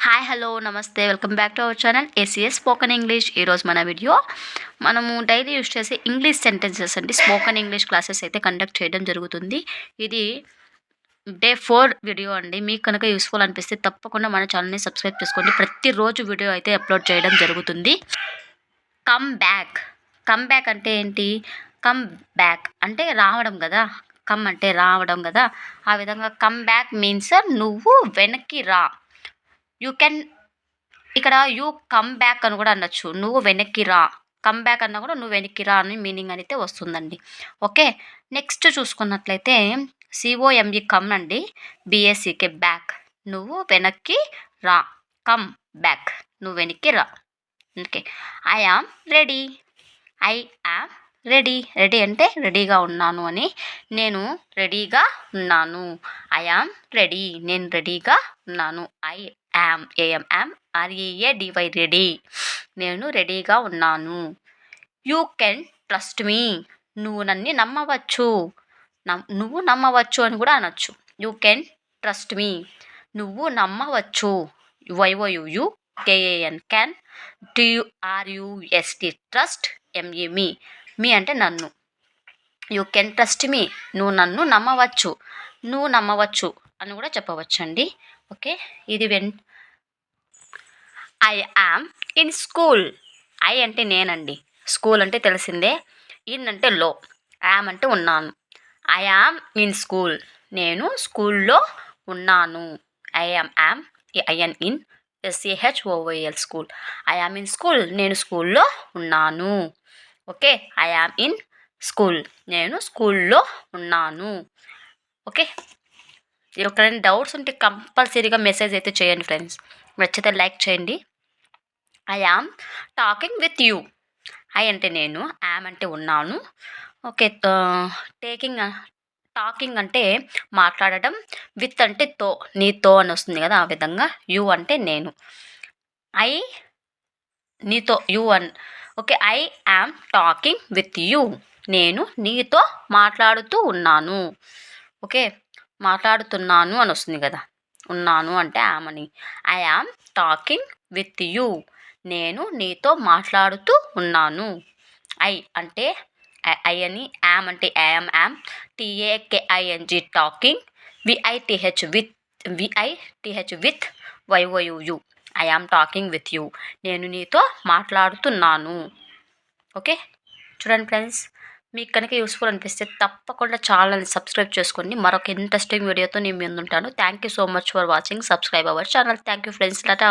Hi hello నమస్తే welcome back to our channel ACS spoken English. ఈరోజు మన video మనము డైలీ యూస్ చేసే ఇంగ్లీష్ సెంటెన్సెస్ అండి స్పోకెన్ ఇంగ్లీష్ క్లాసెస్ అయితే కండక్ట్ చేయడం జరుగుతుంది. ఇది డే 4 వీడియో అండి. మీకు కనుక యూస్ఫుల్ అనిపిస్తే తప్పకుండా మన ఛానల్ని సబ్స్క్రైబ్ చేసుకోండి. ప్రతిరోజు వీడియో అయితే అప్లోడ్ చేయడం జరుగుతుంది. Come back. కమ్ బ్యాక్ అంటే ఏంటి? కమ్ బ్యాక్ అంటే రావడం కదా. కమ్ అంటే రావడం కదా. ఆ విధంగా కమ్ బ్యాక్ మీన్స్ నువ్వు వెనక్కి రా. యూ కెన్ ఇక్కడ యూ కమ్ బ్యాక్ అని కూడా అనొచ్చు. నువ్వు వెనక్కి రా. కమ్ బ్యాక్ అన్నా కూడా నువ్వు వెనక్కి రా అని మీనింగ్ అయితే వస్తుందండి. ఓకే, నెక్స్ట్ చూసుకున్నట్లయితే సిఓఎంఈ కమ్ అండి. బిఎస్సికే బ్యాక్. నువ్వు వెనక్కి రా. కమ్ బ్యాక్, నువ్వు వెనక్కి రా. Okay, I am ready. I am ready. Ready అంటే రెడీగా ఉన్నాను అని. నేను రెడీగా ఉన్నాను. I am ready. నేను రెడీగా ఉన్నాను. I am A M M R E A D Y ready. నేను రెడీగా ఉన్నాను. You can trust me. నువ్వు నన్ను నమ్మవచ్చు. నువ్వు నమ్మవచ్చు అని కూడా అనొచ్చు. You can trust me. నువ్వు నమ్మవచ్చు. Y O U K A N can టిఆర్యుఎస్టి trust ME మీ. మీ అంటే నన్ను. You can trust me. నువ్వు నన్ను నమ్మవచ్చు. నువ్వు నమ్మవచ్చు అని కూడా చెప్పవచ్చండి. ఓకే, ఇది I am in school. I అంటే నేనండి. స్కూల్ అంటే తెలిసిందే. ఇన్ అంటే లో. యామ్ అంటే ఉన్నాను. I am in school. నేను స్కూల్లో ఉన్నాను. Am I N in S A H O Y L school. I am in school. నేను స్కూల్లో ఉన్నాను. Okay, I am in school. నేను స్కూల్లో ఉన్నాను. ఓకే, ఎక్కడైనా డౌట్స్ ఉంటే కంపల్సరీగా మెసేజ్ అయితే చేయండి ఫ్రెండ్స్. నచ్చితే లైక్ చేయండి. I am talking with you. I అంటే నేను, యామ్ అంటే ఉన్నాను. ఓకే, టాకింగ్ అంటే మాట్లాడడం, విత్ అంటే తో, నీతో అని వస్తుంది కదా, ఆ విధంగా. యూ అంటే నేను. ఐ నీతో, you an. Okay, I am talking with you. నేను నీతో మాట్లాడుతూ ఉన్నాను. ఓకే, మాట్లాడుతున్నాను అని వస్తుంది కదా. ఉన్నాను అంటే యామ్ అని. I am talking with you. నేను నీతో మాట్లాడుతూ ఉన్నాను. ఐ అంటే ఐ అని. యామ్ అంటే am T A K I N G talking. V I T H with Y O U. I am talking with you. నేను నీతో మాట్లాడుతున్నాను. ఓకే, చూడండి ఫ్రెండ్స్, మీకు కనుక యూస్ఫుల్ అనిపిస్తే తప్పకుండా ఛానల్ని సబ్స్క్రైబ్ చేసుకోండి. మరొక ఇంట్రెస్టింగ్ వీడియోతో నేను ముందుంటాను. Thank you so much for watching. Subscribe our channel. Thank you friends. Tata.